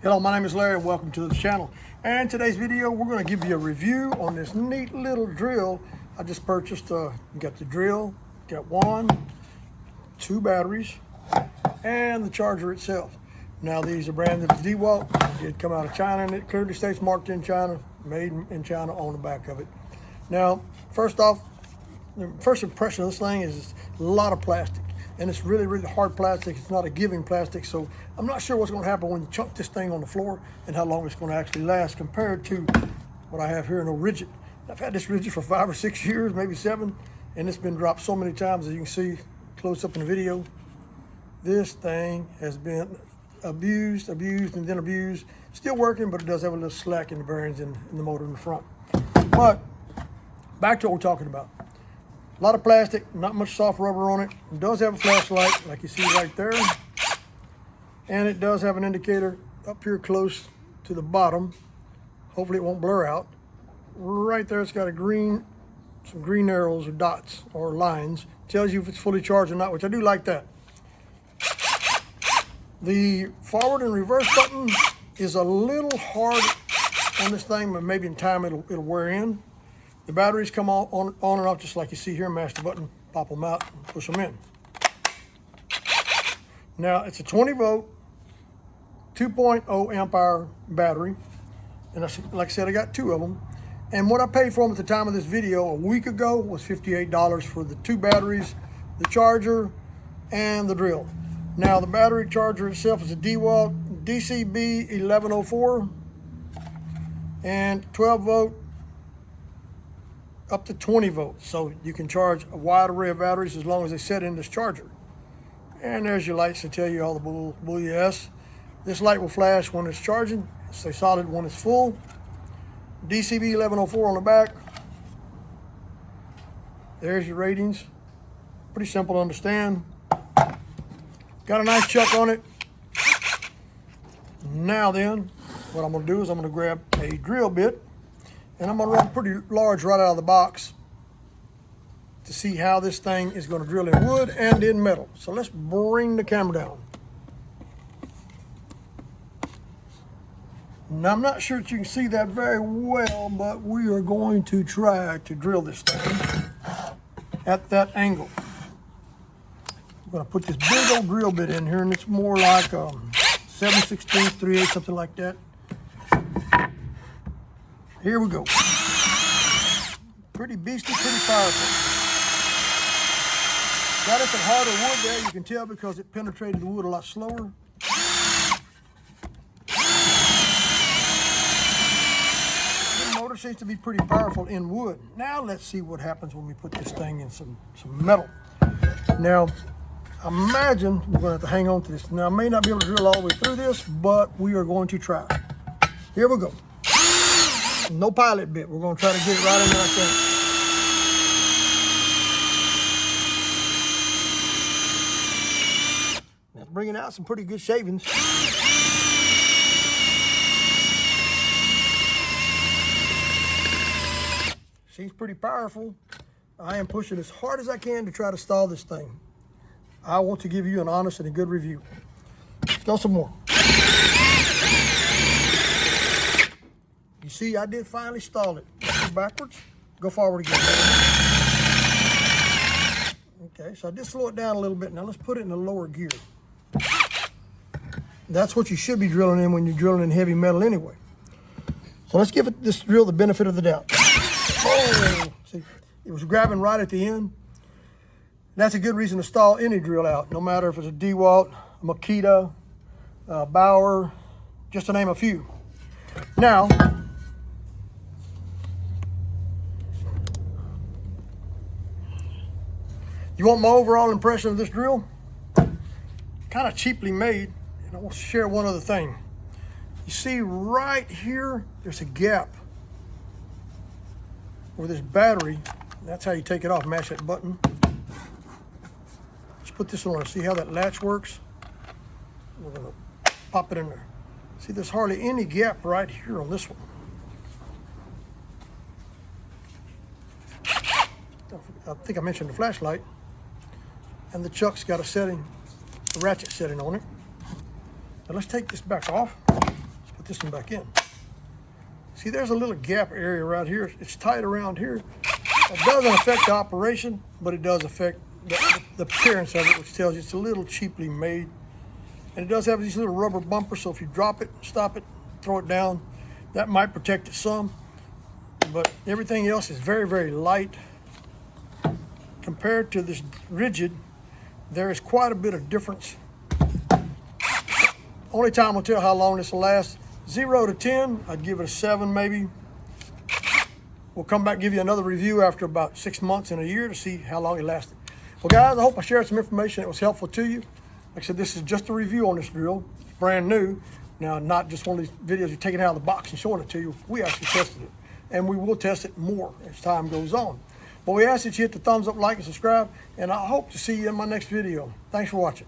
Hello, my name is Larry and welcome to the channel. And today's video, we're going to give you a review on this neat little drill I just purchased. You got the drill, got two batteries, and the charger itself. Now these are branded as Dewalt. It did come out of China and it clearly states marked in China, made in China on the back of it. Now, first off, the first impression of this thing is it's a lot of plastic. And it's really, really hard plastic. It's not a giving plastic, so I'm not sure what's going to happen when you chunk this thing on the floor and how long it's going to actually last compared to what I have here in a rigid. I've had this rigid for 5 or 6 years, maybe 7, and it's been dropped so many times, as you can see close up in the video. This thing has been abused, and then abused. Still working, but it does have a little slack in the bearings and in the motor in the front. But back to what we're talking about. A lot of plastic, not much soft rubber on it. It does have a flashlight, like you see right there. And it does have an indicator up here close to the bottom. Hopefully it won't blur out. Right there it's got some green arrows or dots or lines. Tells you if it's fully charged or not, which I do like that. The forward and reverse button is a little hard on this thing, but maybe in time it'll wear in. The batteries come on and off just like you see here. Mash the button, pop them out, and push them in. Now it's a 20 volt, 2.0 amp hour battery. And like I said, I got 2 of them. And what I paid for them at the time of this video a week ago was $58 for the 2 batteries, the charger, and the drill. Now the battery charger itself is a Dewalt DCB 1104 and 12 volt up to 20 volts, so you can charge a wide array of batteries as long as they set in this charger. And there's your lights to tell you all the bull yes. This light will flash when it's charging, stay solid when it's full. DCB 1104 on the back. There's your ratings. Pretty simple to understand. Got a nice chuck on it. Now then, what I'm going to do is I'm going to grab a drill bit. And I'm going to run pretty large right out of the box to see how this thing is going to drill in wood and in metal. So let's bring the camera down. Now I'm not sure that you can see that very well, but we are going to try to drill this thing at that angle. I'm going to put this big old drill bit in here, and it's more like 7/16, 3/8, something like that. Here we go. Pretty beastly, pretty powerful. Got it some harder wood there, you can tell because it penetrated the wood a lot slower. The motor seems to be pretty powerful in wood. Now let's see what happens when we put this thing in some metal. Now, imagine we're going to have to hang on to this. Now, I may not be able to drill all the way through this, but we are going to try. Here we go. No pilot bit. We're going to try to get it right in there like that. That's bringing out some pretty good shavings. Seems pretty powerful. I am pushing as hard as I can to try to stall this thing. I want to give you an honest and a good review. Let's go some more. You see, I did finally stall it. Go backwards, go forward again. Okay, so I did slow it down a little bit. Now let's put it in the lower gear. That's what you should be drilling in when you're drilling in heavy metal anyway. So let's give this drill the benefit of the doubt. Oh, see, it was grabbing right at the end. That's a good reason to stall any drill out, no matter if it's a Dewalt, a Makita, Bauer, just to name a few. Now, you want my overall impression of this drill? Kind of cheaply made, and I want to share one other thing. You see right here, there's a gap where this battery, that's how you take it off, mash that button. Let's put this on, see how that latch works? We're gonna pop it in there. See, there's hardly any gap right here on this one. I think I mentioned the flashlight. And the chuck's got a setting, a ratchet setting on it. Now let's take this back off. this one back in. See, there's a little gap area right here. It's tight around here. It doesn't affect the operation, but it does affect the appearance of it, which tells you it's a little cheaply made. And it does have these little rubber bumpers, so if you drop it, stop it, throw it down, that might protect it some. But everything else is very, very light. Compared to this rigid, there is quite a bit of difference. Only time will tell how long this will last. 0 to 10, I'd give it a 7 maybe. We'll come back and give you another review after about 6 months and a year to see how long it lasted. Well guys, I hope I shared some information that was helpful to you. Like I said, this is just a review on this drill. It's brand new. Now, not just one of these videos you're taking it out of the box and showing it to you. We actually tested it. And we will test it more as time goes on. But we ask that you hit the thumbs up, like, and subscribe. And I hope to see you in my next video. Thanks for watching.